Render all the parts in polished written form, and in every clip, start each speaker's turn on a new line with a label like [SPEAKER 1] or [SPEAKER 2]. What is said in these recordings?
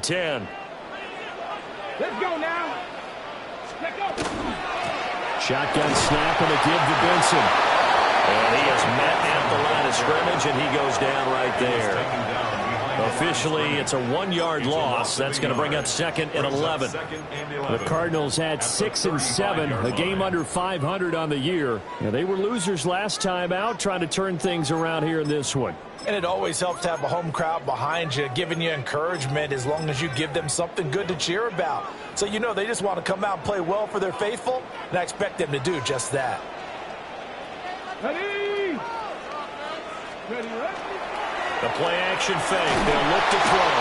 [SPEAKER 1] 10.
[SPEAKER 2] Let's go now. Let's go.
[SPEAKER 1] Shotgun snap and a give to Benson. And he is met at the line of scrimmage, and he goes down right there. Officially, it's a 1-yard loss. That's going to bring up second and 11. The Cardinals had 6 and 7, a game under 500 on the year. Now, they were losers last time out, trying to turn things around here in this one.
[SPEAKER 3] And it always helps to have a home crowd behind you, giving you encouragement as long as you give them something good to cheer about. So, you know, they just want to come out and play well for their faithful, and I expect them to do just that.
[SPEAKER 2] Ready? Ready, ready.
[SPEAKER 1] The play-action fake. They'll look to throw.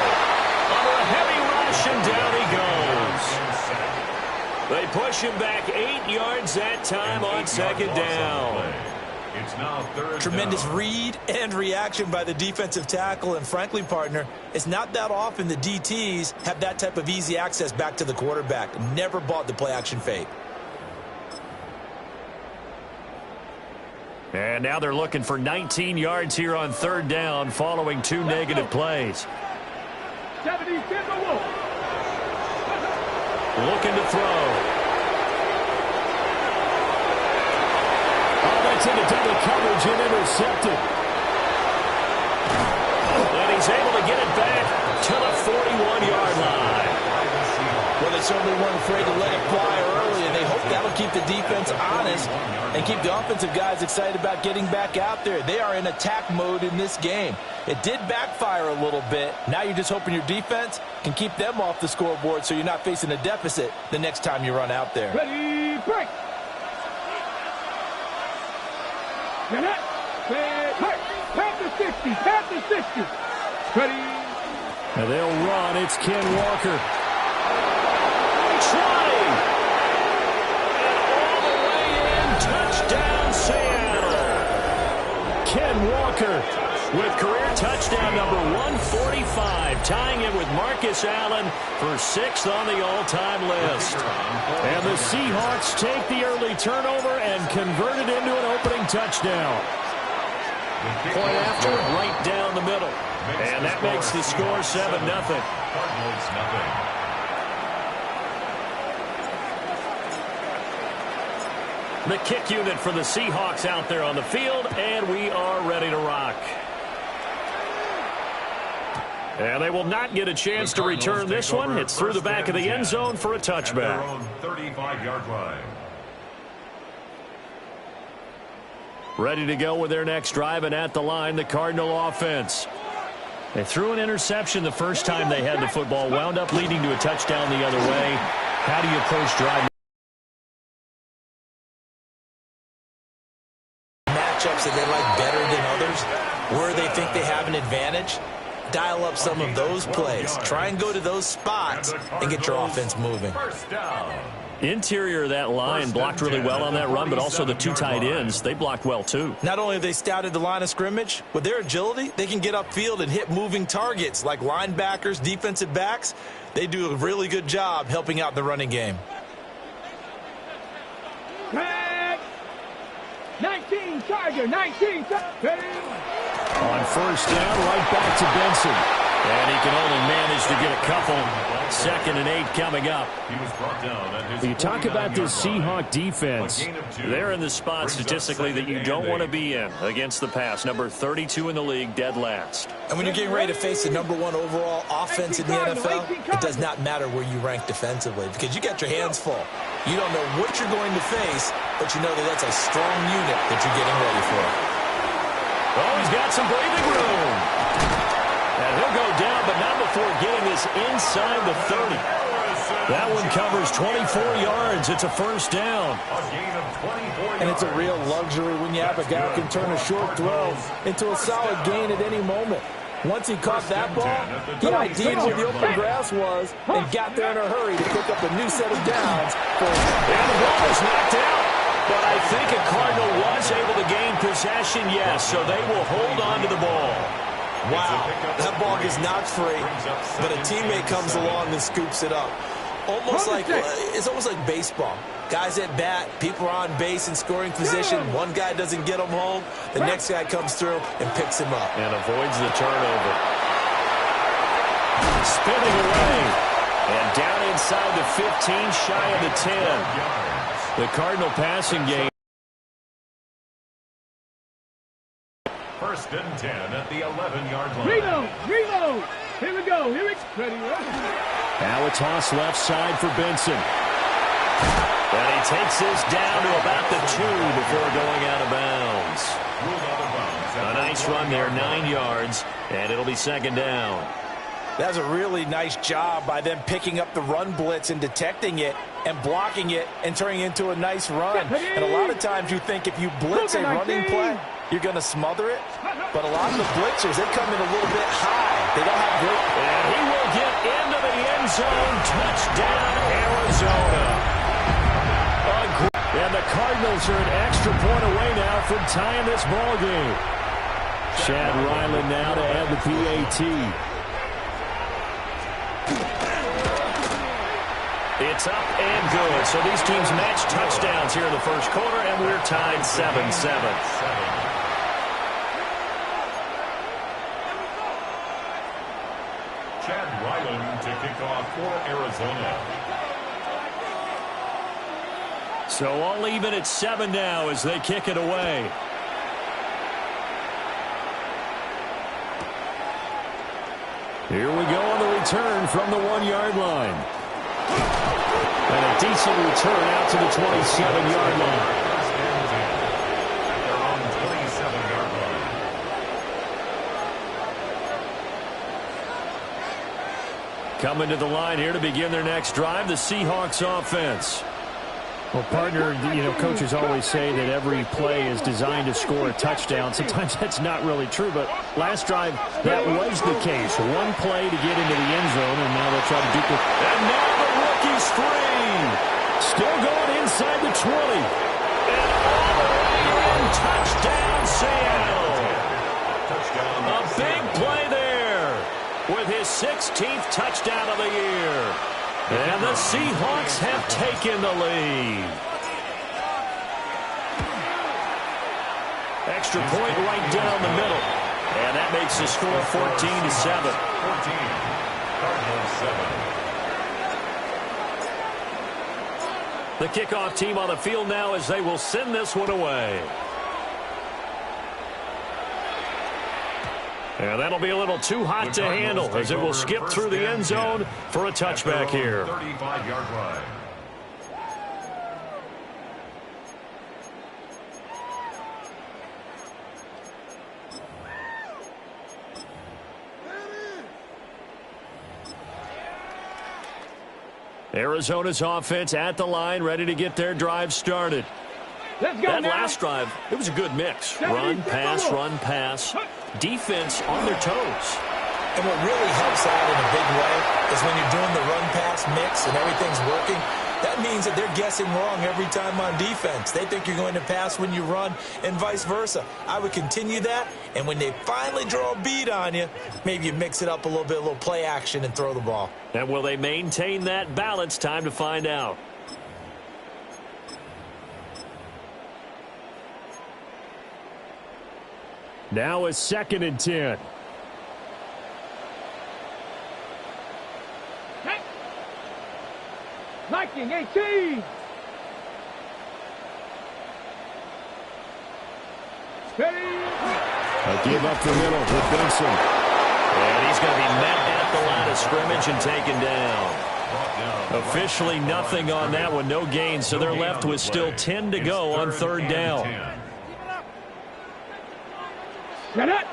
[SPEAKER 1] Under a heavy rush, and down he goes. They push him back 8 yards that time on second down.
[SPEAKER 4] It's now third
[SPEAKER 3] Tremendous
[SPEAKER 4] down.
[SPEAKER 3] read and reaction by the defensive tackle. And frankly, partner, it's not that often the DTs have that type of easy access back to the quarterback. Never bought the play-action fake.
[SPEAKER 1] And now they're looking for 19 yards here on third down following 2 negative plays.
[SPEAKER 2] 70,
[SPEAKER 1] Looking to throw. Oh, that's into double coverage and intercepted. And he's able to get it back to the 41-yard line.
[SPEAKER 3] Well, they certainly weren't afraid to let it fly early, and they hope that'll keep the defense honest and keep the offensive guys excited about getting back out there. They are in attack mode in this game. It did backfire a little bit. Now you're just hoping your defense can keep them off the scoreboard so you're not facing a deficit the next time you run out there.
[SPEAKER 2] ready, break. Past the 60, past the 60. Ready.
[SPEAKER 1] Now they'll run. It's Ken Walker. Trying. And all the way in. Touchdown, Seattle. Ken Walker with career touchdown number 145, tying it with Marcus Allen for 6th on the all-time list. And the Seahawks take the early turnover and convert it into an opening touchdown. Point after, right down the middle. And that makes the score 7-0.
[SPEAKER 4] Cardinals nothing.
[SPEAKER 1] The kick unit for the Seahawks out there on the field, and we are ready to rock. And they will not get a chance to return this one. It's through the back of the end zone for a touchback.
[SPEAKER 4] 35-yard line.
[SPEAKER 1] Ready to go with their next drive, and at the line, the Cardinal offense. They threw an interception the first time they had the football, wound up leading to a touchdown the other way. How do you approach drive?
[SPEAKER 3] Matchups that they like better than others, where they think they have an advantage, dial up some of those plays. Try and go to those spots and get your offense moving.
[SPEAKER 4] First down.
[SPEAKER 1] Interior of that line blocked really well on that run, but also the 2 tight ends, they blocked well too.
[SPEAKER 3] Not only have they scouted the line of scrimmage, with their agility, they can get upfield and hit moving targets like linebackers, defensive backs. They do a really good job helping out the running game.
[SPEAKER 2] 19, Charger, 19.
[SPEAKER 1] On first down, right back to Benson. And he can only manage to get a couple. 2nd and 8 coming up.
[SPEAKER 4] He was brought down at his
[SPEAKER 1] You talk about this
[SPEAKER 4] 49-yard
[SPEAKER 1] Seahawk defense.
[SPEAKER 4] line.
[SPEAKER 1] They're in the spot statistically that you don't want to be in against the pass. Number 32 in the league, dead last.
[SPEAKER 3] And when you're getting ready to face the #1 overall offense in the NFL, it does not matter where you rank defensively because you got your hands full. You don't know what you're going to face, but you know that that's a strong unit that you're getting ready for.
[SPEAKER 1] Oh, he's got some breathing room. And he'll go down, but not before getting this inside the 30. That one covers 24 yards. It's a first down.
[SPEAKER 3] And it's a real luxury when you have a guy who can turn a short throw into a solid gain at any moment. Once he caught that ball, he ID'd where the open grass was and got there in a hurry to pick up a new set of downs.
[SPEAKER 1] And the ball is knocked out. But I think a Cardinal was able to gain possession, yes, so they will hold on to the ball.
[SPEAKER 3] Wow, that ball gets knocked free, but a teammate comes along and scoops it up. It's almost like baseball. Guys at bat, people are on base in scoring position. One guy doesn't get them home. The next guy comes through and picks him up.
[SPEAKER 1] And avoids the turnover. Spinning away. And down inside the 15, shy of the 10. The Cardinal passing game.
[SPEAKER 4] First and 10 at the 11-yard line.
[SPEAKER 2] Reload. Here we go. Ready.
[SPEAKER 1] Now a toss left side for Benson. And he takes this down to about the 2 before going out of bounds. A nice run there, 9 yards, and it'll be second down.
[SPEAKER 3] That's a really nice job by them picking up the run blitz and detecting it and blocking it and turning it into a nice run. And a lot of times you think if you blitz a running play, you're going to smother it. But a lot of the blitzers, they come in a little bit high. They don't have great...
[SPEAKER 1] And he will get into the end zone. Touchdown, Arizona. And the Cardinals are an extra point away now from tying this ball game. Chad Ryland now to add the PAT. It's up and good. So these teams match touchdowns here in the first quarter, and we're tied 7-7.
[SPEAKER 4] Chad Ryland to kick off for Arizona.
[SPEAKER 1] So all even at 7 now as they kick it away. Here we go on the return from the 1-yard line. And a decent return out to the 27-yard line.
[SPEAKER 4] They're on the 27-yard line.
[SPEAKER 1] Coming to the line here to begin their next drive, the Seahawks offense. Well, partner, coaches always say that every play is designed to score a touchdown. Sometimes that's not really true, but last drive, that was the case. One play to get into the end zone, and now they'll try to duplicate. And now the rookie's free. Still going inside the 20. And all the way in, touchdown, Seattle. A big play there with his 16th touchdown of the year. And the Seahawks have taken the lead. Extra point right down the middle. And that makes the score 14-7. 14, Cardinals 7. The kickoff team on the field now as they will send this one away. And that'll be a little too hot to handle as it will skip through the end zone for a touchback here.
[SPEAKER 4] 35-yard line.
[SPEAKER 1] Arizona's offense at the line, ready to get their drive started.
[SPEAKER 2] Let's go
[SPEAKER 1] that
[SPEAKER 2] now.
[SPEAKER 1] Last drive, it was a good mix. Run, pass. Defense on their toes.
[SPEAKER 3] And what really helps out in a big way is when you're doing the run-pass mix and everything's working, that means that they're guessing wrong every time on defense. They think you're going to pass when you run and vice versa. I would continue that, and when they finally draw a beat on you, maybe you mix it up a little play action and throw the ball.
[SPEAKER 1] And will they maintain that balance? Time to find out. Now it's 2nd and 10.
[SPEAKER 2] Viking 18. Ready.
[SPEAKER 1] A give up the middle with Benson. And he's going to be met at the line of scrimmage and taken down. Officially nothing on that one. No gain, so they're left with still 10 to go on 3rd down.
[SPEAKER 2] Get it.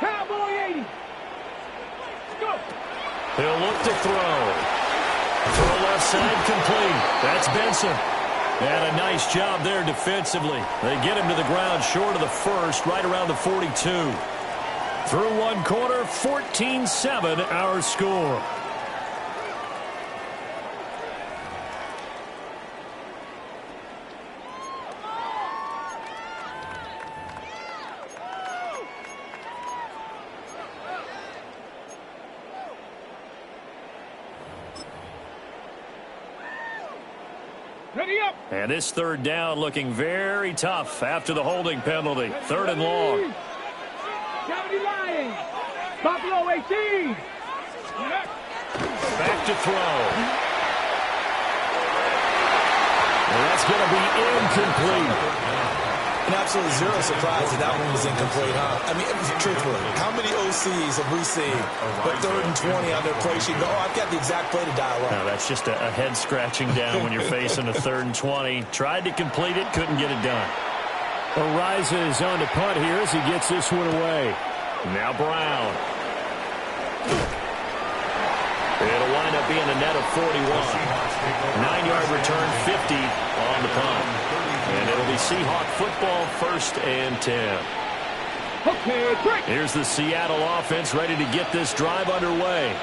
[SPEAKER 2] Cowboy 80. Go.
[SPEAKER 1] He'll look to throw. Throw left side complete. That's Benson. And a nice job there defensively. They get him to the ground short of the first, right around the 42. Through one quarter, 14-7 our score.
[SPEAKER 2] Ready up.
[SPEAKER 1] And this 3rd down looking very tough after the holding penalty. 3rd and long.
[SPEAKER 2] County Lions. Buffalo 18.
[SPEAKER 1] Back to throw. And that's going to be incomplete.
[SPEAKER 3] And absolutely zero surprise that that one was incomplete, huh? I mean, truthfully, how many OCs have we seen? But 3rd and 20 on their play sheet. Oh, I've got the exact play to dial up.
[SPEAKER 1] No, that's just a head scratching down when you're facing a 3rd and 20. Tried to complete it, couldn't get it done. Ariza is on to punt here as he gets this one away. Now Brown. It'll wind up being a net of 41. 9-yard return, 50 on the punt. And it'll be Seahawk football, 1st and 10.
[SPEAKER 2] Okay, break.
[SPEAKER 1] Here's the Seattle offense ready to get this drive underway.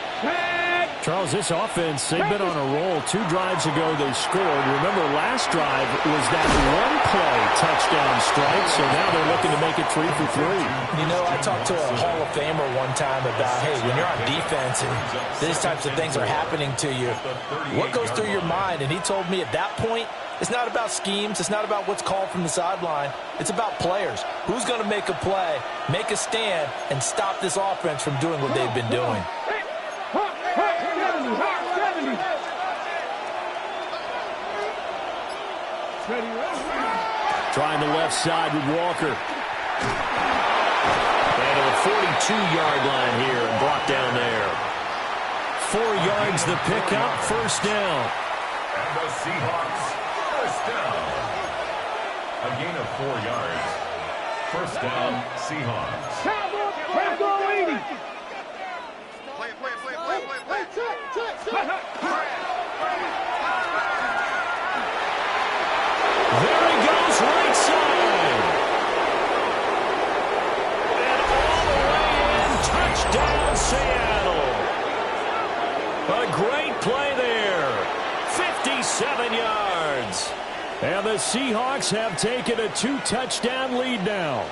[SPEAKER 1] Charles, this offense, they've been on a roll. 2 drives ago they scored. Remember, last drive was that one-play touchdown strike, so now they're looking to make it 3 for 3.
[SPEAKER 3] You know, I talked to a Hall of Famer one time about, hey, when you're on defense and these types of things are happening to you, what goes through your mind? And he told me at that point, it's not about schemes. It's not about what's called from the sideline. It's about players. Who's going to make a play, make a stand, and stop this offense from doing what they've been doing?
[SPEAKER 1] Trying the left side with Walker. And to the 42-yard line here and brought down there. 4 yards the pickup, 1st down.
[SPEAKER 4] And the Seahawks, 1st down. A gain of 4 yards. 1st down, Seahawks.
[SPEAKER 2] Let's go, 80.
[SPEAKER 1] There he goes, right side. And all the way in, touchdown Seattle. A great play there. 57 yards. And the Seahawks have taken a 2-touchdown lead now.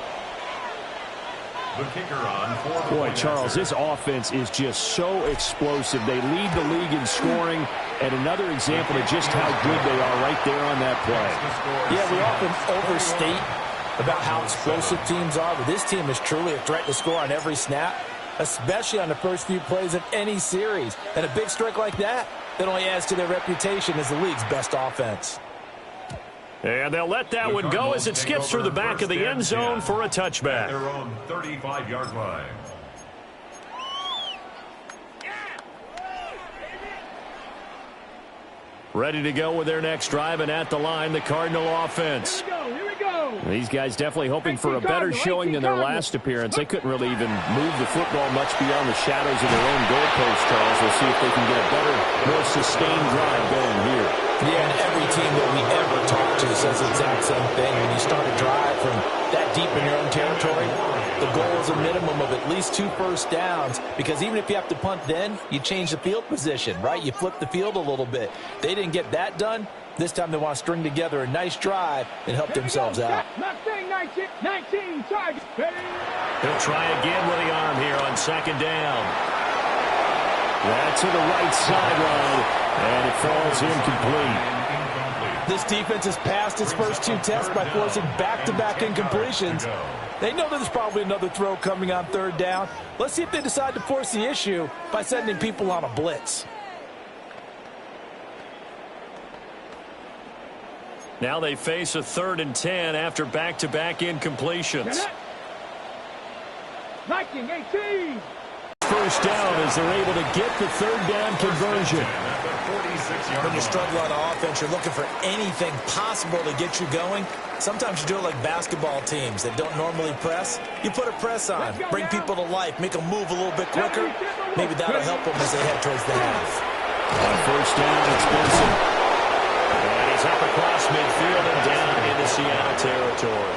[SPEAKER 4] The kicker on for the
[SPEAKER 1] Boy, Charles, this offense is just so explosive. They lead the league in scoring, and another example of just how good they are right there on that play.
[SPEAKER 3] Yeah, we often overstate about how explosive teams are, but this team is truly a threat to score on every snap, especially on the first few plays of any series. And a big strike like that only adds to their reputation as the league's best offense.
[SPEAKER 1] And they'll let that one go as it skips through the back of the end zone for a touchback.
[SPEAKER 4] Their own 35-yard line.
[SPEAKER 1] Ready to go with their next drive, and at the line, the Cardinal offense.
[SPEAKER 2] Here we go.
[SPEAKER 1] These guys definitely hoping for a better showing than their last appearance. They couldn't really even move the football much beyond the shadows of their own goalpost, Charles. We'll see if they can get a better, more sustained drive going here.
[SPEAKER 3] Yeah, and every team that we ever talk to says the exact same thing. When you start a drive from that deep in your own territory, the goal is a minimum of at least 2 first downs, because even if you have to punt then, you change the field position, right? You flip the field a little bit. They didn't get that done. This time they want to string together a nice drive and help themselves out.
[SPEAKER 2] Mustang 19 target.
[SPEAKER 1] He'll try again with the arm here on 2nd down. That's to the right sideline, and it falls incomplete.
[SPEAKER 3] This defense has passed its first 2 tests by forcing back-to-back incompletions. They know there's probably another throw coming on 3rd down. Let's see if they decide to force the issue by sending people on a blitz.
[SPEAKER 1] Now they face a 3rd and 10 after back-to-back incompletions.
[SPEAKER 2] 19-18.
[SPEAKER 1] First down as they're able to get the 3rd down conversion.
[SPEAKER 3] When you struggle on offense, you're looking for anything possible to get you going. Sometimes you do it like basketball teams that don't normally press. You put a press on, bring people to life, make them move a little bit quicker. Maybe that'll help them as they head towards the half.
[SPEAKER 1] On 1st down, it's Benson. And he's up across midfield and down into Seattle territory.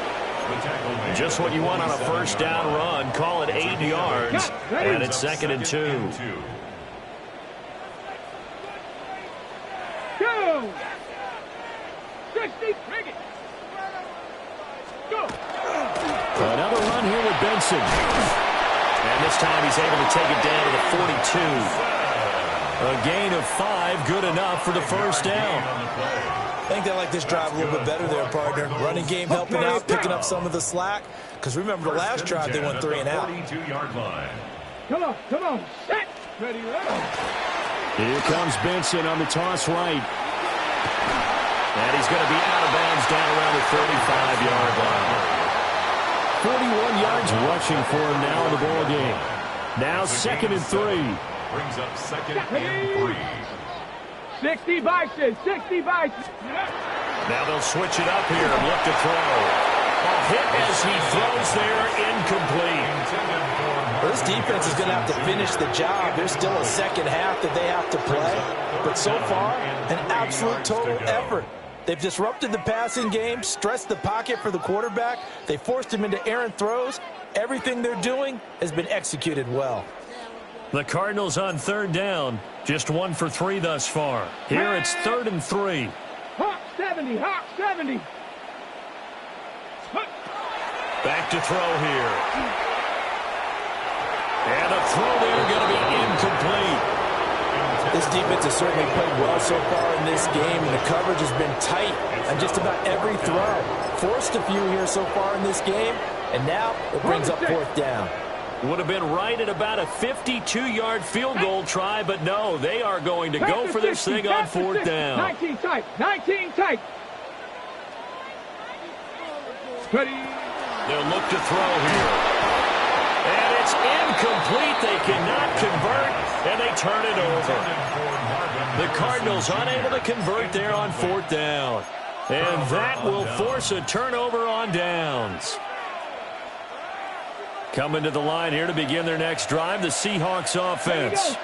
[SPEAKER 1] Just what you want on a 1st down run. Call it 8 yards. And it's 2nd and 2.
[SPEAKER 2] Go. 60. Bring it. Go.
[SPEAKER 1] Another run here with Benson. And this time he's able to take it down to the 42. A gain of 5, good enough for the 1st down.
[SPEAKER 3] I think they like this drive a little bit better there, partner. Running game helping out, picking up some of the slack. Because remember, the last drive they went 3 and out.
[SPEAKER 2] Come on. Set. Ready, ready.
[SPEAKER 1] Here comes Benson on the toss right. And he's going to be out of bounds down around the 35-yard line. 41 yards rushing for him now in the ball game. Now 2nd and 3.
[SPEAKER 4] Brings up 2nd and 3.
[SPEAKER 2] 60 Bison, 60 Bison.
[SPEAKER 1] Now they'll switch it up here and look to throw. A hit as he throws there, incomplete.
[SPEAKER 3] Well, this defense is going to have to finish the job. There's still a second half that they have to play. But so far, an absolute total effort. They've disrupted the passing game, stressed the pocket for the quarterback. They forced him into errant throws. Everything they're doing has been executed well.
[SPEAKER 1] The Cardinals on 3rd down. Just 1 for 3 thus far. Here it's 3rd and 3.
[SPEAKER 2] Hawk 70, Hawk 70.
[SPEAKER 1] Back to throw here. And a throw there going to be incomplete.
[SPEAKER 3] This defense has certainly played well so far in this game, and the coverage has been tight on just about every throw. Forced a few here so far in this game, and now it brings up 4th down.
[SPEAKER 1] Would have been right at about a 52-yard field goal try, but no, they are going to go for this thing on 4th down.
[SPEAKER 2] 19 tight, 19 tight. Ready.
[SPEAKER 1] They'll look to throw here. And it's incomplete. They cannot convert, and they turn it over. The Cardinals unable to convert there on 4th down. And that will force a turnover on downs. Coming to the line here to begin their next drive, the Seahawks offense.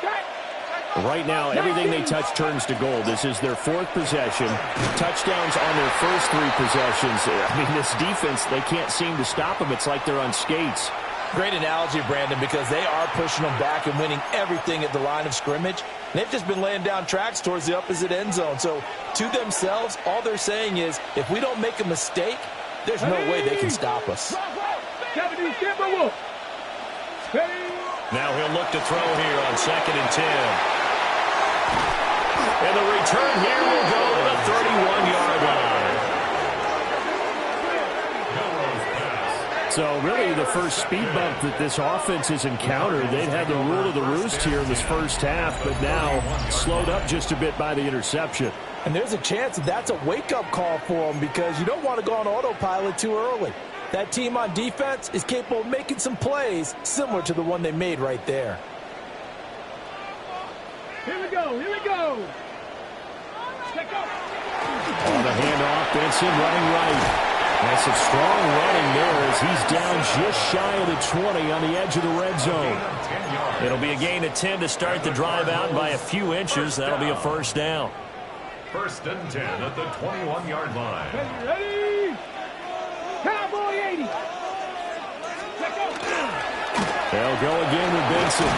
[SPEAKER 1] Right now, everything they touch turns to gold. This is their 4th possession. Touchdowns on their first 3 possessions. I mean, this defense, they can't seem to stop them. It's like they're on skates.
[SPEAKER 3] Great analogy, Brandon, because they are pushing them back and winning everything at the line of scrimmage. They've just been laying down tracks towards the opposite end zone. So, to themselves, all they're saying is, if we don't make a mistake, there's no way they can stop us.
[SPEAKER 2] 70 Timberwolves.
[SPEAKER 1] Now he'll look to throw here on 2nd and 10. And the return here will go to the 31-yard line. So really the first speed bump that this offense has encountered. They'd had the rule of the roost here in this first half, but now slowed up just a bit by the interception.
[SPEAKER 3] And there's a chance that that's a wake-up call for them, because you don't want to go on autopilot too early. That team on defense is capable of making some plays similar to the one they made right there.
[SPEAKER 2] Here we go, here we go. Check out.
[SPEAKER 1] On the handoff, Benson running right. That's some strong running there as he's down just shy of the 20 on the edge of the red zone. It'll be a gain of 10 to start the drive out by a few inches. That'll be a 1st down.
[SPEAKER 4] 1st and 10 at the 21-yard line.
[SPEAKER 2] Ready? Cowboy 80.
[SPEAKER 1] They'll go again with Benson.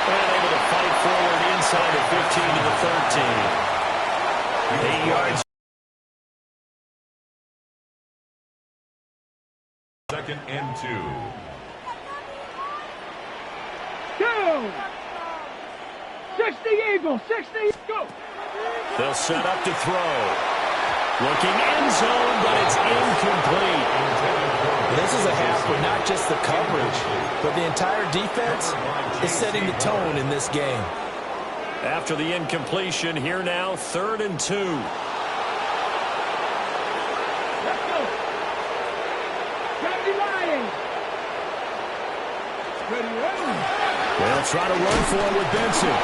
[SPEAKER 1] And able to fight forward inside the 15 to the 13. 8 yards.
[SPEAKER 4] 2nd and 2.
[SPEAKER 2] 60 Eagles, 60, go.
[SPEAKER 1] They'll set up to throw. Looking end zone, but it's incomplete.
[SPEAKER 3] This is a half where not just the coverage, but the entire defense is setting the tone in this game.
[SPEAKER 1] After the incompletion, here now, 3rd and 2.
[SPEAKER 2] Let's go. Ready, Lions. Ready, ready.
[SPEAKER 1] They'll try to run for it with Benson.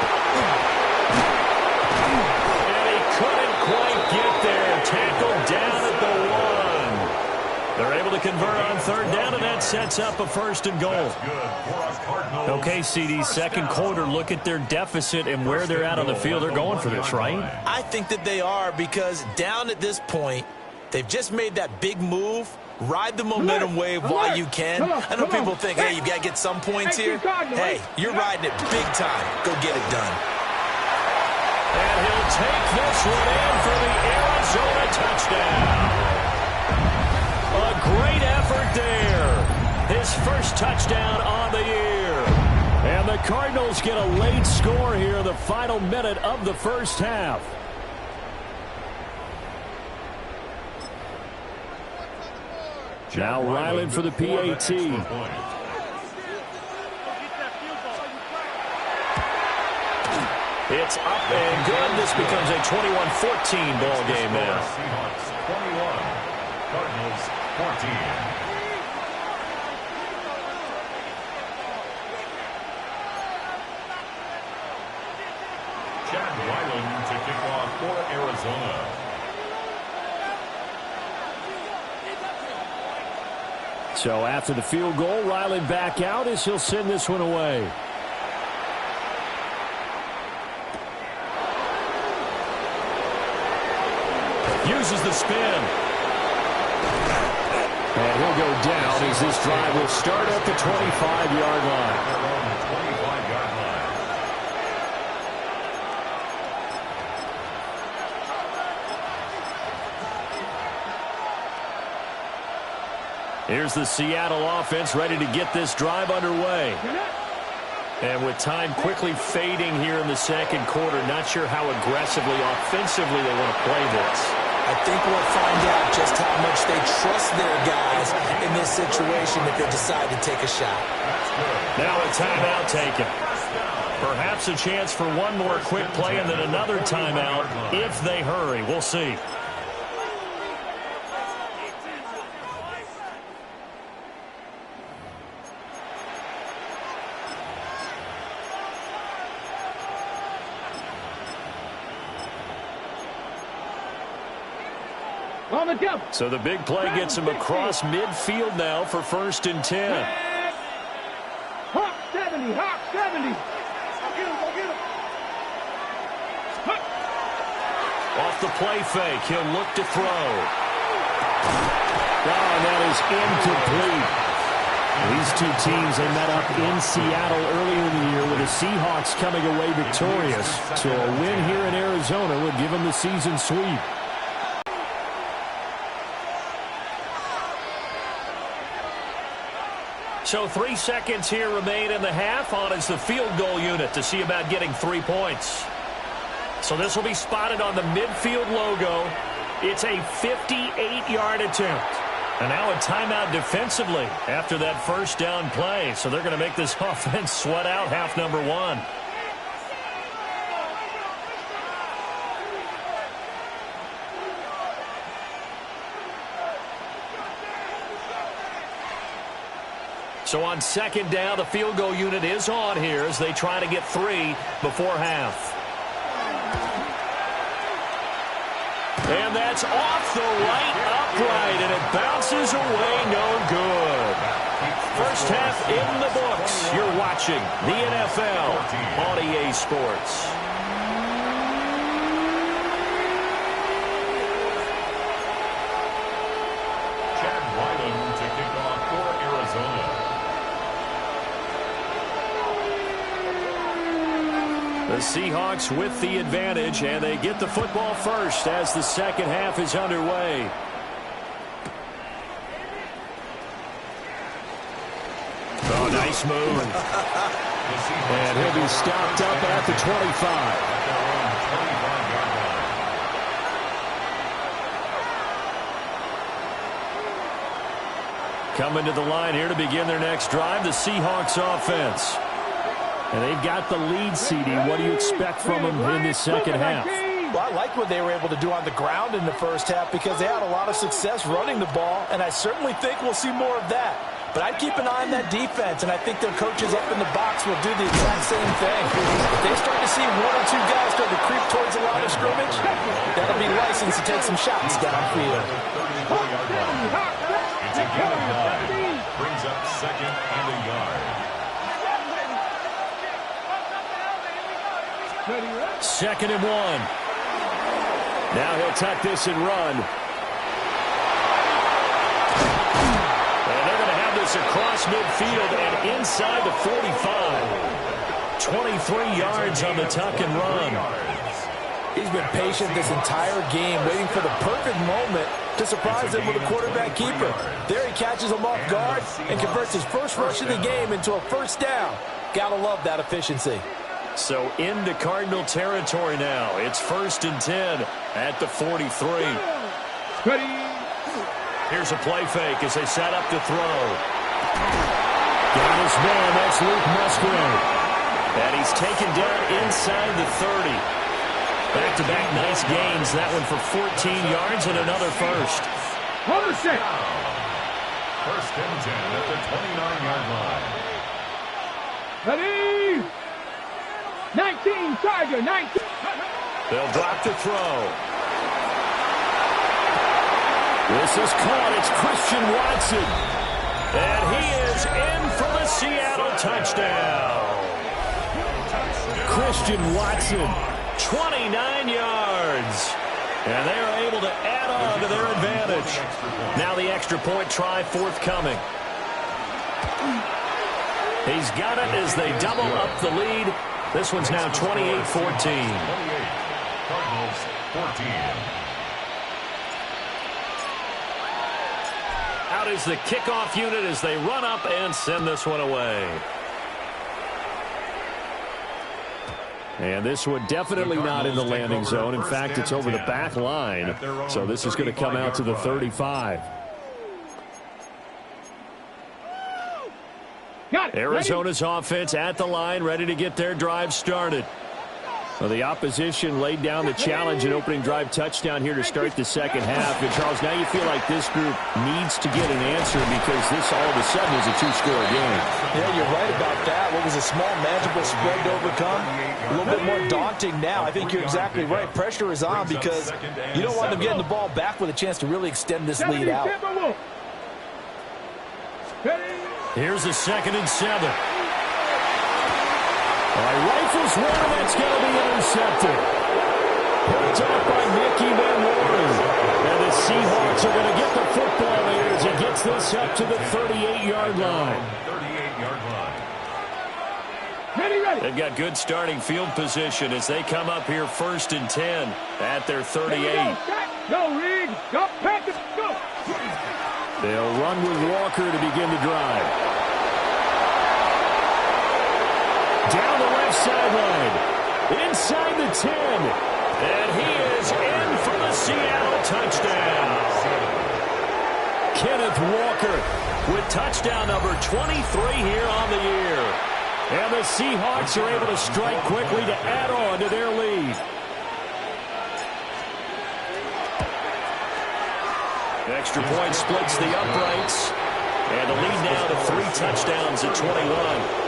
[SPEAKER 1] And he couldn't quite get there. Tackled down at the 1. They're able to convert on 3rd down, and that sets up a 1st and goal. Okay, CD, 2nd quarter, look at their deficit and where they're at on the field. They're going for this, right?
[SPEAKER 3] I think that they are, because down at this point, they've just made that big move. Ride the momentum wave while you can. I know people think, hey, you've got to get some points here. Hey, you're riding it big time. Go get it done.
[SPEAKER 1] And he'll take this one in for the Arizona touchdown. A great effort there. His first touchdown on the year. And the Cardinals get a late score here in the final minute of the first half. Now Ryland for the PAT. It's up and good. This becomes a 21-14 ball game now.
[SPEAKER 4] Seahawks 21, Cardinals 14. Chad Ryland to kick off for Arizona.
[SPEAKER 1] So after the field goal, Ryland back out as he'll send this one away. Uses the spin. And he'll go down as this drive will start at the 25-yard line. Here's the Seattle offense ready to get this drive underway. And with time quickly fading here in the second quarter, not sure how aggressively, offensively they want to play this.
[SPEAKER 3] I think we'll find out just how much they trust their guys in this situation if they decide to take a shot.
[SPEAKER 1] Now a timeout taken. Perhaps a chance for one more quick play and then another timeout if they hurry. We'll see. So the big play gets him across midfield now for 1st and 10.
[SPEAKER 2] Hawk 70, Hawk 70. Go get him, go get him.
[SPEAKER 1] Off the play fake, he'll look to throw. Oh, and that is incomplete. These two teams, they met up in Seattle earlier in the year with the Seahawks coming away victorious. So a win here in Arizona would give them the season sweep. So 3 seconds here remain in the half. On is the field goal unit to see about getting 3 points. So this will be spotted on the midfield logo. It's a 58-yard attempt. And now a timeout defensively after that first down play. So they're going to make this offense sweat out half number 1. So on 2nd down, the field goal unit is on here as they try to get 3 before half. And that's off the right upright, and it bounces away, no good. First half in the books. You're watching the NFL on EA Sports.
[SPEAKER 4] Chad Ryland to kick off for Arizona.
[SPEAKER 1] The Seahawks with the advantage, and they get the football first as the second half is underway. Oh, nice move. And he'll be stopped up at the 25. Coming to the line here to begin their next drive, the Seahawks offense. And they've got the lead, CD. What do you expect from them in this second half?
[SPEAKER 3] Well, I like what they were able to do on the ground in the first half because they had a lot of success running the ball, and I certainly think we'll see more of that. But I'd keep an eye on that defense, and I think their coaches up in the box will do the exact same thing. If they start to see 1 or 2 guys start to creep towards the line of scrimmage, that'll be license to take some shots downfield.
[SPEAKER 4] It's a gain of 9. Brings up 2nd and a yard.
[SPEAKER 1] 2nd and 1. Now he'll tuck this and run. And they're going to have this across midfield and inside the 45. 23 yards on the tuck and run.
[SPEAKER 3] He's been patient this entire game, waiting for the perfect moment to surprise them with a quarterback keeper. There he catches him off guard and converts his first rush of the game into a first down. Gotta love that efficiency.
[SPEAKER 1] So into Cardinal territory now. It's 1st and 10 at the 43.
[SPEAKER 2] Ready.
[SPEAKER 1] Here's a play fake as they set up to throw. Got his man. That's Luke Musgrave. And he's taken down inside the 30. Back-to-back nice gains. That one for 14 yards and another first.
[SPEAKER 2] Hold the set.
[SPEAKER 4] First and 10 at the 29-yard line.
[SPEAKER 2] Ready? 19, Tiger, 19.
[SPEAKER 1] They'll drop to throw. This is caught. It's Christian Watson. And he is in for the Seattle touchdown. Christian Watson, 29 yards. And they are able to add on to their advantage. Now the extra point try forthcoming. He's got it as they double up the lead. This one's now 28-14.
[SPEAKER 4] 28. Cardinals 14.
[SPEAKER 1] Out is the kickoff unit as they run up and send this one away. And this one definitely not in the landing zone. In fact, it's over the back line. So this is going to come out to the 35. Arizona's offense at the line, ready to get their drive started. Well, the opposition laid down the challenge, an opening drive touchdown here to start the second half. And, Charles, now you feel like this group needs to get an answer because this all of a sudden is a two-score game.
[SPEAKER 3] Yeah, you're right about that. What was a small, manageable spread to overcome, a little bit more daunting now. I think you're exactly right. Pressure is on because you don't want them getting the ball back with a chance to really extend this lead out.
[SPEAKER 1] Here's a 2nd and 7. Rifles one, and that's going to be intercepted. Picked off by Mickey Van Loren. And the Seahawks are going to get the football here as he gets this up to the 38-yard line.
[SPEAKER 4] 38-yard line.
[SPEAKER 2] Ready.
[SPEAKER 1] They've got good starting field position as they come up here 1st and 10 at their 38.
[SPEAKER 2] Go, Reed. Go, Packers. Go.
[SPEAKER 1] They'll run with Walker to begin the drive. Down the left sideline. Inside the 10. And he is in for the Seattle touchdown. Kenneth Walker with touchdown number 23 here on the year. And the Seahawks are able to strike quickly to add on to their lead. Extra point splits the uprights. And the lead now to 3 touchdowns at 21.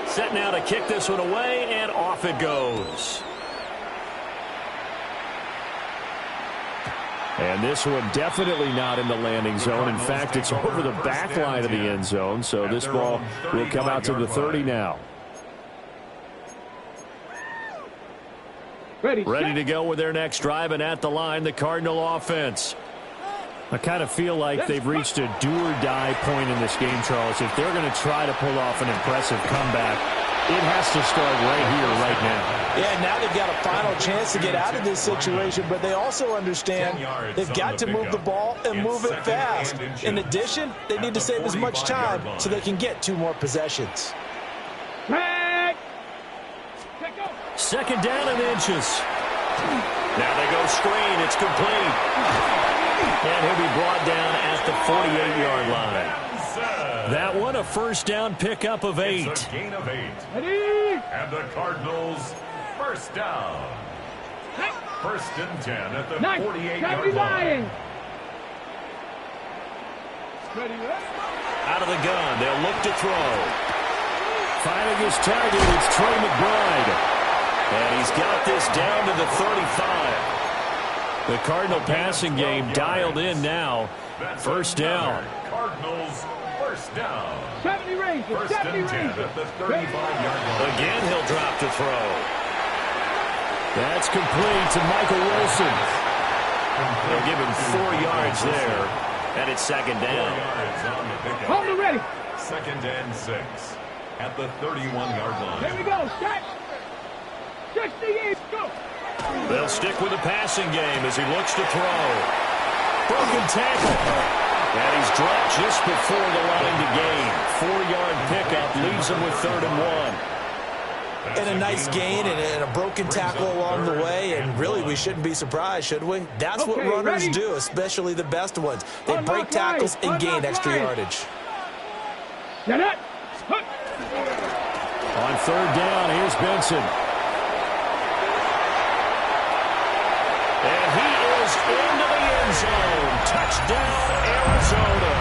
[SPEAKER 1] Set now to kick this one away, and off it goes. And this one definitely not in the landing zone. In fact, it's over the back line of the end zone, so this ball will come out to the 30 now. Ready to go with their next drive, and at the line, the Cardinal offense. I kind of feel like they've reached a do-or-die point in this game, Charles. If they're going to try to pull off an impressive comeback, it has to start right here, right now.
[SPEAKER 3] Yeah, now they've got a final chance to get out of this situation, but they also understand they've got to move the ball and move it fast. In addition, they need to save as much time so they can get 2 more possessions.
[SPEAKER 1] 2nd down and inches. Now they go screen. It's complete. And he'll be brought down at the 48-yard line. That one a 1st down pickup of 8.
[SPEAKER 4] It's a gain of 8. And the Cardinals 1st down. 1st and 10 at the 48-yard line.
[SPEAKER 1] Out of the gun. They'll look to throw. Finding his target. It's Trey McBride. And he's got this down to the 35. The Cardinal passing game dialed in now. 1st down.
[SPEAKER 4] Cardinals 1st down.
[SPEAKER 2] 70 Rangers.
[SPEAKER 4] 1st and 10 at the 35-yard line.
[SPEAKER 1] Again, he'll drop to throw. That's complete to Michael Wilson. They'll give him 4 yards there. And it's 2nd down.
[SPEAKER 4] 4 yards on the pickup.
[SPEAKER 2] Hold it ready.
[SPEAKER 4] 2nd and 6 at the 31-yard line.
[SPEAKER 2] Here we go. Set. 68. Go.
[SPEAKER 1] They'll stick with the passing game as he looks to throw. Broken tackle. And he's dropped just before the line to gain. 4-yard pickup leaves him with 3rd and 1.
[SPEAKER 3] And a nice gain and a broken tackle along the way, and really we shouldn't be surprised, should we? That's what runners do, especially the best ones. They break tackles and gain extra yardage.
[SPEAKER 1] On third down, here's Benson. And he is into the end zone. Touchdown, Arizona.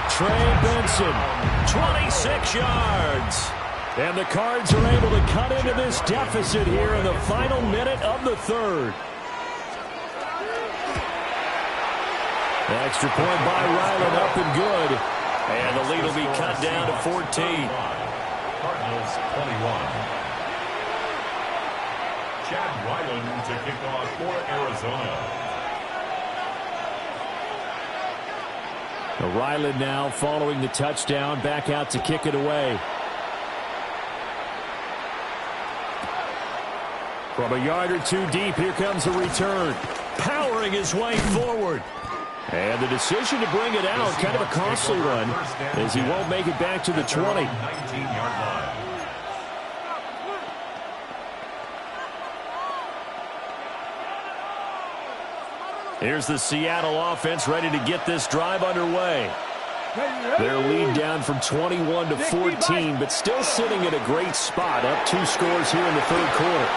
[SPEAKER 1] Trey Benson, 26 yards. And the Cards are able to cut into this deficit here in the final minute of the third. The extra point by Ryland up and good. And the lead will be cut down to 14.
[SPEAKER 4] Cardinals 21. Chad Ryland to kick off for Arizona.
[SPEAKER 1] Ryland now following the touchdown, back out to kick it away. From a yard or two deep, here comes a return. Powering his way forward. And the decision to bring it out, kind of a costly one, as he won't make it back to the 20.
[SPEAKER 4] 19-yard line.
[SPEAKER 1] Here's the Seattle offense ready to get this drive underway. Their lead down from 21 to 14, but still sitting in a great spot, up 2 scores here in the third quarter.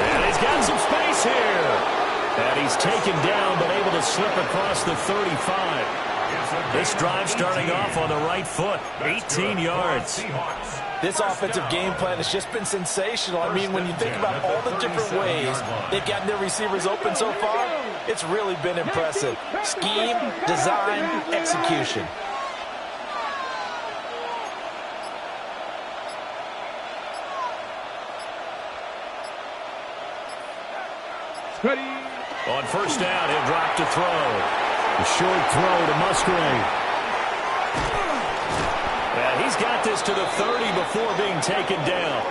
[SPEAKER 1] And he's got some space here. And he's taken down, but able to slip across the 35. This drive starting off on the right foot, 18 yards.
[SPEAKER 3] This offensive game plan has just been sensational. I mean, when you think about all the different ways they've gotten their receivers open so far, it's really been impressive. Scheme, design, execution.
[SPEAKER 1] On first down, he'll drop to throw. A short throw to Musgrave. And he's got this to the 30 before being taken down.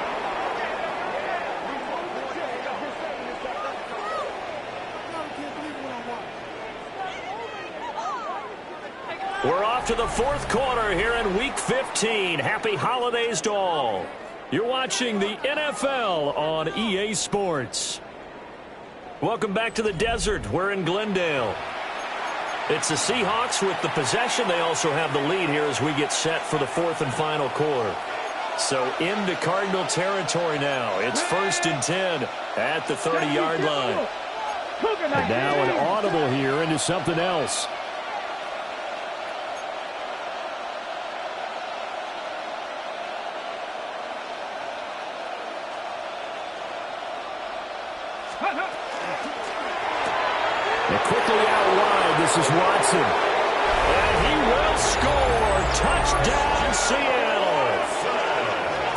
[SPEAKER 1] We're off to the fourth quarter here in Week 15. Happy holidays to all. You're watching the NFL on EA Sports. Welcome back to the desert. We're in Glendale. It's the Seahawks with the possession. They also have the lead here as we get set for the fourth and final quarter. So into Cardinal territory now. It's 1st and 10 at the 30-yard line. And now an audible here into something else. And quickly out wide, this is Watson. And he will score. Touchdown, Seattle.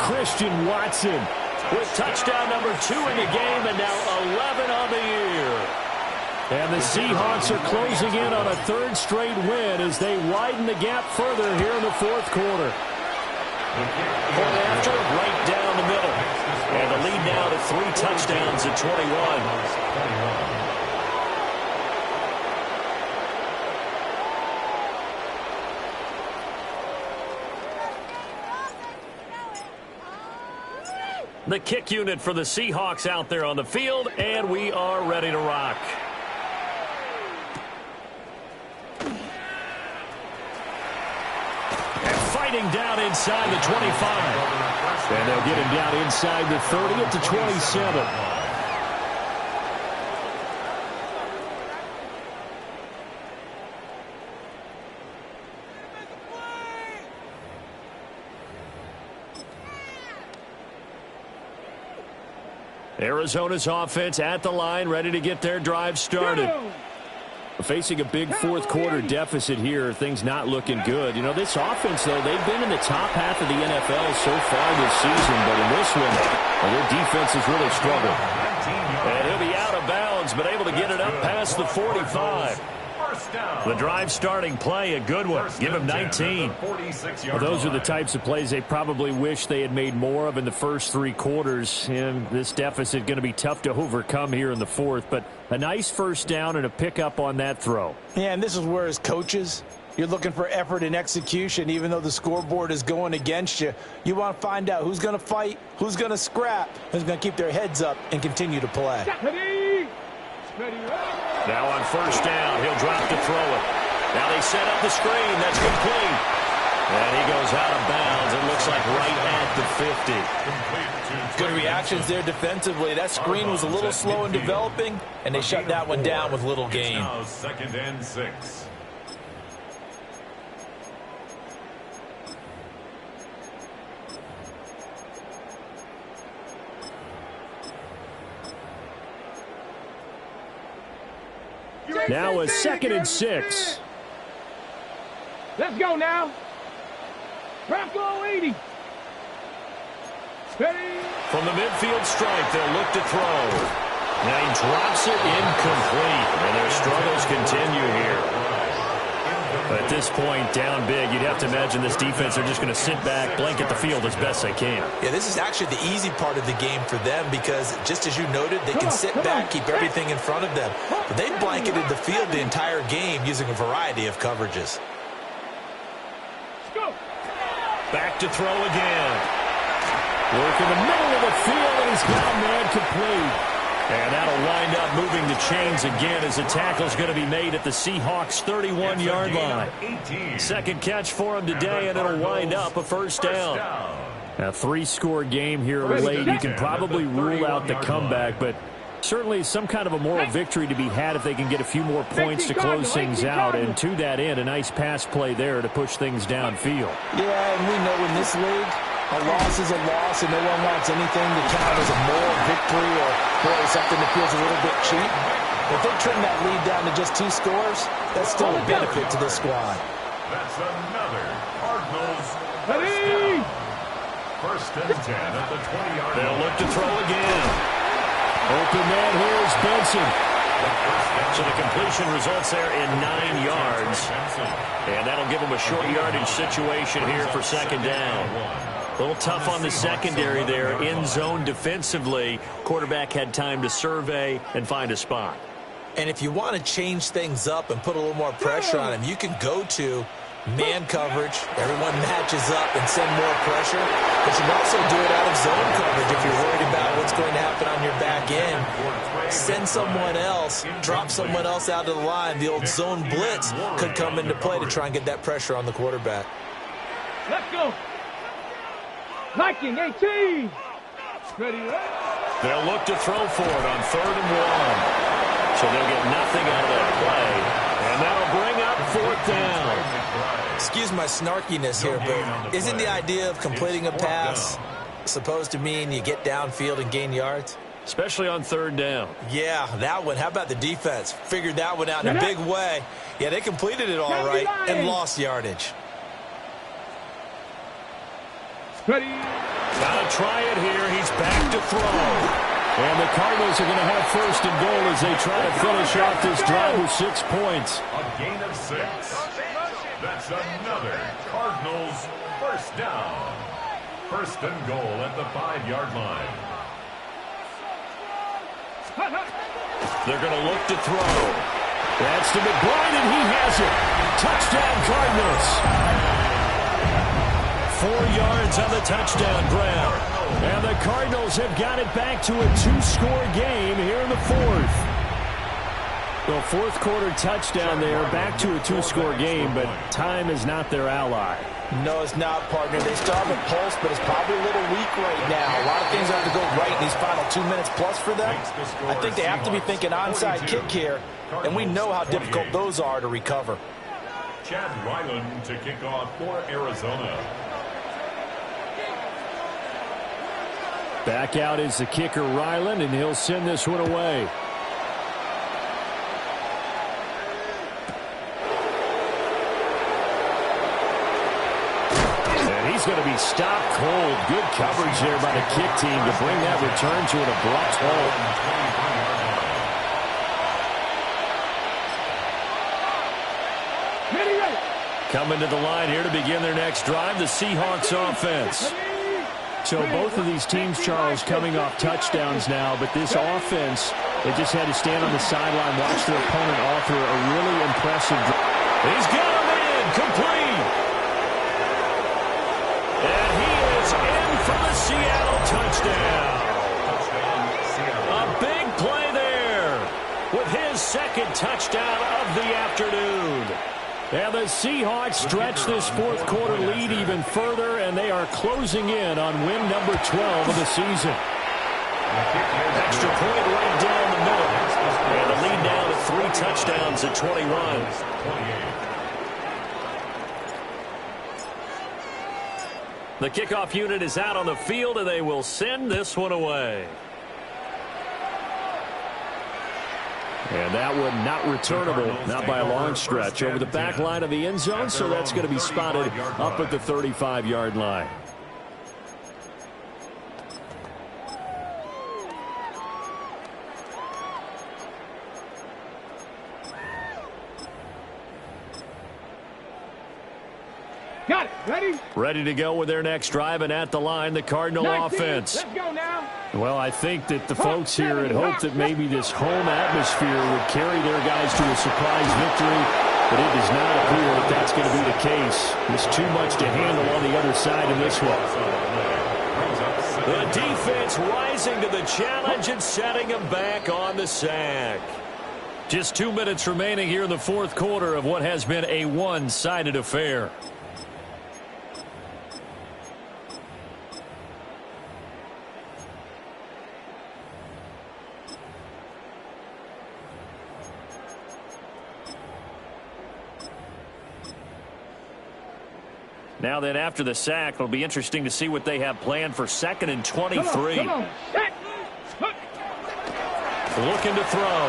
[SPEAKER 1] Christian Watson with touchdown number 2 in the game and now 11 on the year. And the Seahawks are closing in on a 3rd straight win as they widen the gap further here in the fourth quarter. Point after, right down the middle. And the lead now to 3 touchdowns at 21. The kick unit for the Seahawks out there on the field, and we are ready to rock. And fighting down inside the 25. And they'll get him down inside the 30 at the 27. Arizona's offense at the line, ready to get their drive started. Facing a big fourth quarter deficit here, things not looking good. You know, this offense, though, they've been in the top half of the NFL so far this season, but in this one, their defense has really struggled. And he'll be out of bounds, but able to get it up past the 45. The drive starting play, a good one. Give him 19. Well, those are the types of plays they probably wish they had made more of in the first 3 quarters. And this deficit going to be tough to overcome here in the fourth. But a nice first down and a pickup on that throw.
[SPEAKER 3] Yeah, and this is where his coaches You're looking for effort and execution, even though the scoreboard is going against you. You want to find out who's going to fight, who's going to scrap, who's going to keep their heads up and continue to play.
[SPEAKER 1] Now on first down, he'll drop to throw it. Now they set up the screen. That's complete. And he goes out of bounds. It looks like right at the 50.
[SPEAKER 3] Good reactions there defensively. That screen was a little slow in developing, and they shut that one down with little gain.
[SPEAKER 4] Now 2nd and 6.
[SPEAKER 1] Now a 2nd and 6.
[SPEAKER 2] Let's go now. Bronco 80. Steady.
[SPEAKER 1] From the midfield stripe, they'll look to throw. Now he drops it incomplete, and their struggles continue here. At this point, down big, you'd have to imagine this defense are just going to sit back, blanket the field as best they can.
[SPEAKER 3] Yeah, this is actually the easy part of the game for them because, just as you noted, they can sit back, keep everything in front of them. But they've blanketed the field the entire game using a variety of coverages.
[SPEAKER 1] Back to throw again. Work in the middle of the field, and he's got a man complete. And that'll wind up moving the chains again as the tackle's going to be made at the Seahawks' 31-yard line. Second catch for him today, and it'll wind up a first down. A 3-score game here late. You can probably rule out the comeback, but certainly some kind of a moral victory to be had if they can get a few more points to close things out. And to that end, a nice pass play there to push things downfield.
[SPEAKER 3] Yeah, and we know in this league, a loss is a loss, and no one wants anything to count as a moral victory or something that feels a little bit cheap. If they trim that lead down to just 2 scores, that's still a benefit to this squad.
[SPEAKER 4] That's another Cardinals.
[SPEAKER 2] Ready.
[SPEAKER 4] 1st and 10 at the 20-yard line.
[SPEAKER 1] They'll look to throw again. Open man here is Benson. So the completion results there in 9 yards. And that'll give them a short yardage situation here for 2nd down. A little tough on the secondary there. In zone defensively. Quarterback had time to survey and find a spot.
[SPEAKER 3] And if you want to change things up and put a little more pressure on him, you can go to man coverage. Everyone matches up and send more pressure. But you can also do it out of zone coverage if you're worried about what's going to happen on your back end. Send someone else, drop someone else out of the line. The old zone blitz could come into play to try and get that pressure on the quarterback.
[SPEAKER 2] Let's go. Viking 18. Ready.
[SPEAKER 1] They'll look to throw for it on 3rd and 1. So they'll get nothing out of that play. And that'll bring up 4th down.
[SPEAKER 3] Excuse my snarkiness here, but isn't the idea of completing a pass supposed to mean you get downfield and gain yards?
[SPEAKER 1] Especially on 3rd down.
[SPEAKER 3] Yeah, that one. How about the defense? Figured that one out in a big way. Yeah, they completed it all right and lost yardage.
[SPEAKER 2] Ready.
[SPEAKER 1] Gotta try it here. He's back to throw. And the Cardinals are going to have 1st and goal as they try to finish off this drive with 6 points.
[SPEAKER 4] A gain of 6. That's another Cardinals 1st down. 1st and goal at the 5-yard line.
[SPEAKER 1] They're going to look to throw. That's to McBride, and he has it. Touchdown, Cardinals. 4 yards on the touchdown grab. And the Cardinals have got it back to a 2-score game here in the 4th. The 4th quarter touchdown there, back to a 2-score game, but time is not their ally.
[SPEAKER 3] No, it's not, partner. They still have a pulse, but it's probably a little weak right now. A lot of things have to go right in these final 2 minutes plus for them. I think they have to be thinking onside kick here, and we know how difficult those are to recover.
[SPEAKER 4] Chad Ryland to kick off for Arizona.
[SPEAKER 1] Back out is the kicker, Ryland, and he'll send this one away. And he's going to be stopped cold. Good coverage there by the kick team to bring that return to an abrupt halt. Coming to the line here to begin their next drive, the Seahawks offense. So both of these teams, Charles, coming off touchdowns now, but this offense, they just had to stand on the sideline, watch their opponent offer a really impressive drive. He's got him in, complete. And he is in for the Seattle touchdown. A big play there with his second touchdown of the afternoon. And the Seahawks stretch this fourth quarter lead even further, and they are closing in on win number 12 of the season. Extra point right down the middle. And the lead now to 3 touchdowns at 21. The kickoff unit is out on the field, and they will send this one away. And that one not returnable, not by a long stretch, over the back line of the end zone, so that's going to be spotted up at the 35-yard line.
[SPEAKER 2] Got it. Ready?
[SPEAKER 1] Ready to go with their next drive, and at the line, the Cardinal
[SPEAKER 2] 19.
[SPEAKER 1] offense.
[SPEAKER 2] Let's go now.
[SPEAKER 1] Well, I think that the folks here had hoped that maybe this home atmosphere would carry their guys to a surprise victory, but it does not appear that that's going to be the case. There's too much to handle on the other side in this one. The defense rising to the challenge and setting them back on the sack. Just 2 minutes remaining here in the fourth quarter of what has been a one-sided affair. Now then, after the sack, it'll be interesting to see what they have planned for 2nd and 23.
[SPEAKER 2] Come on.
[SPEAKER 1] Looking to throw.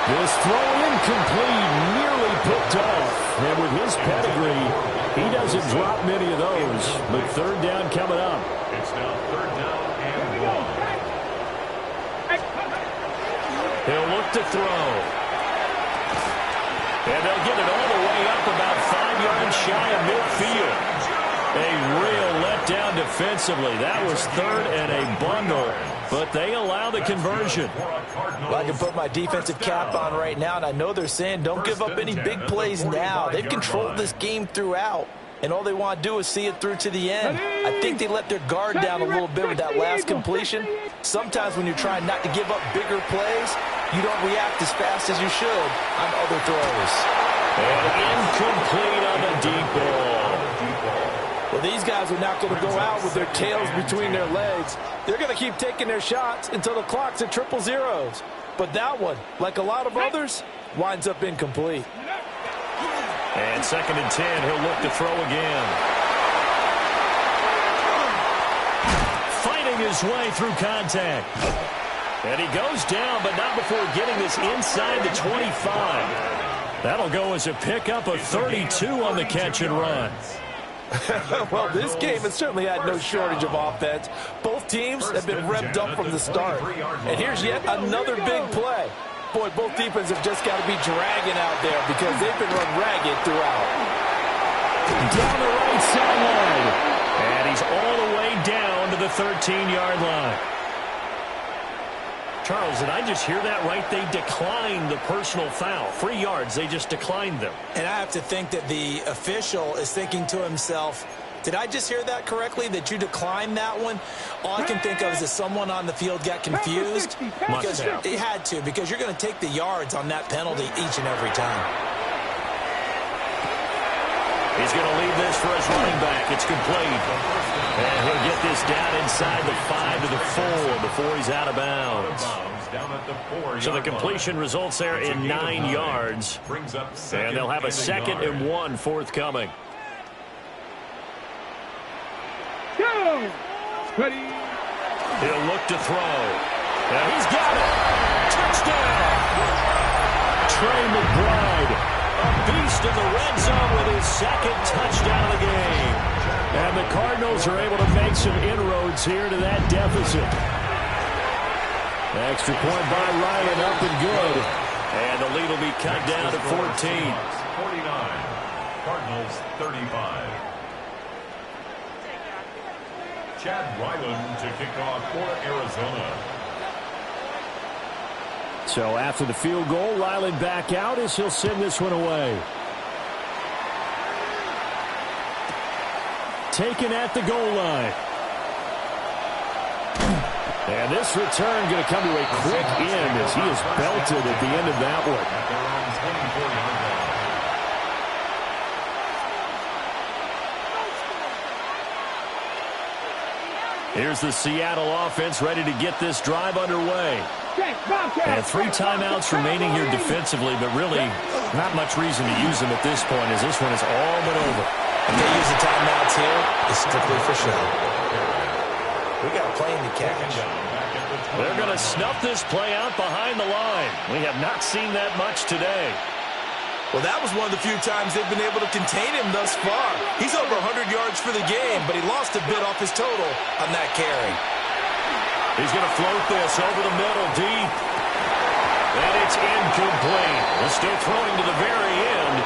[SPEAKER 1] This throw incomplete, nearly picked off. And with his pedigree, he doesn't drop many of those. But third down coming up.
[SPEAKER 4] It's now 3rd down and 1.
[SPEAKER 1] He'll look to throw. And they'll get it all the way up about 5 yards shy of midfield. A real letdown defensively. That was 3rd and a bundle, but they allow the conversion.
[SPEAKER 3] Well, I can put my defensive cap on right now, and I know they're saying don't give up any big plays now. They've controlled this game throughout, and all they want to do is see it through to the end. I think they let their guard down a little bit with that last completion. Sometimes when you're trying not to give up bigger plays, you don't react as fast as you should on other throws.
[SPEAKER 1] And incomplete on the deep ball.
[SPEAKER 3] Well, these guys are not going to go out with their tails between their legs. They're going to keep taking their shots until the clock's at 000. But that one, like a lot of others, winds up incomplete.
[SPEAKER 1] And 2nd and 10, he'll look to throw again. Fighting his way through contact. And he goes down, but not before getting this inside the 25. That'll go as a pickup of 32 on the catch and run.
[SPEAKER 3] Well, this game has certainly had no shortage of offense. Both teams have been revved up from the start. And here's yet another big play. Boy, both defenses have just got to be dragging out there because they've been run ragged throughout.
[SPEAKER 1] Down the right sideline. And he's all the way down to the 13-yard line. Charles, did I just hear that right? They declined the personal foul. 3 yards, they just declined them.
[SPEAKER 5] And I have to think that the official is thinking to himself, did I just hear that correctly, that you declined that one? All I can think of is that someone on the field got confused. Because it had to, because you're going to take the yards on that penalty each and every time.
[SPEAKER 1] He's going to leave this for his running back. It's complete. And he'll get this down inside the 5 to the 4 before he's out of bounds. So the completion results there in 9 yards. And they'll have a 2nd and 1 forthcoming.
[SPEAKER 2] Go! Ready?
[SPEAKER 1] He'll look to throw. Now he's got it. Touchdown! Trey McBride. A beast in the red zone with his 2nd touchdown of the game. And the Cardinals are able to make some inroads here to that deficit. Extra point by Ryan, up and good. And the lead will be cut down to 14.
[SPEAKER 4] 49. Cardinals 35. Chad Ryland to kick off for Arizona.
[SPEAKER 1] So after the field goal, Ryland back out as he'll send this one away. Taken at the goal line. And this return going to come to a quick end as he is belted at the end of that one. Here's the Seattle offense ready to get this drive underway. And 3 timeouts remaining here defensively, but really not much reason to use them at this point as this one is all but over.
[SPEAKER 5] If they use the timeouts here, it's strictly for show. We got a play in the catch.
[SPEAKER 1] They're going to snuff this play out behind the line. We have not seen that much today.
[SPEAKER 3] Well, that was one of the few times they've been able to contain him thus far. He's over 100 yards for the game, but he lost a bit off his total on that carry.
[SPEAKER 1] He's going to float this over the middle deep. And it's incomplete. We're still throwing to the very end.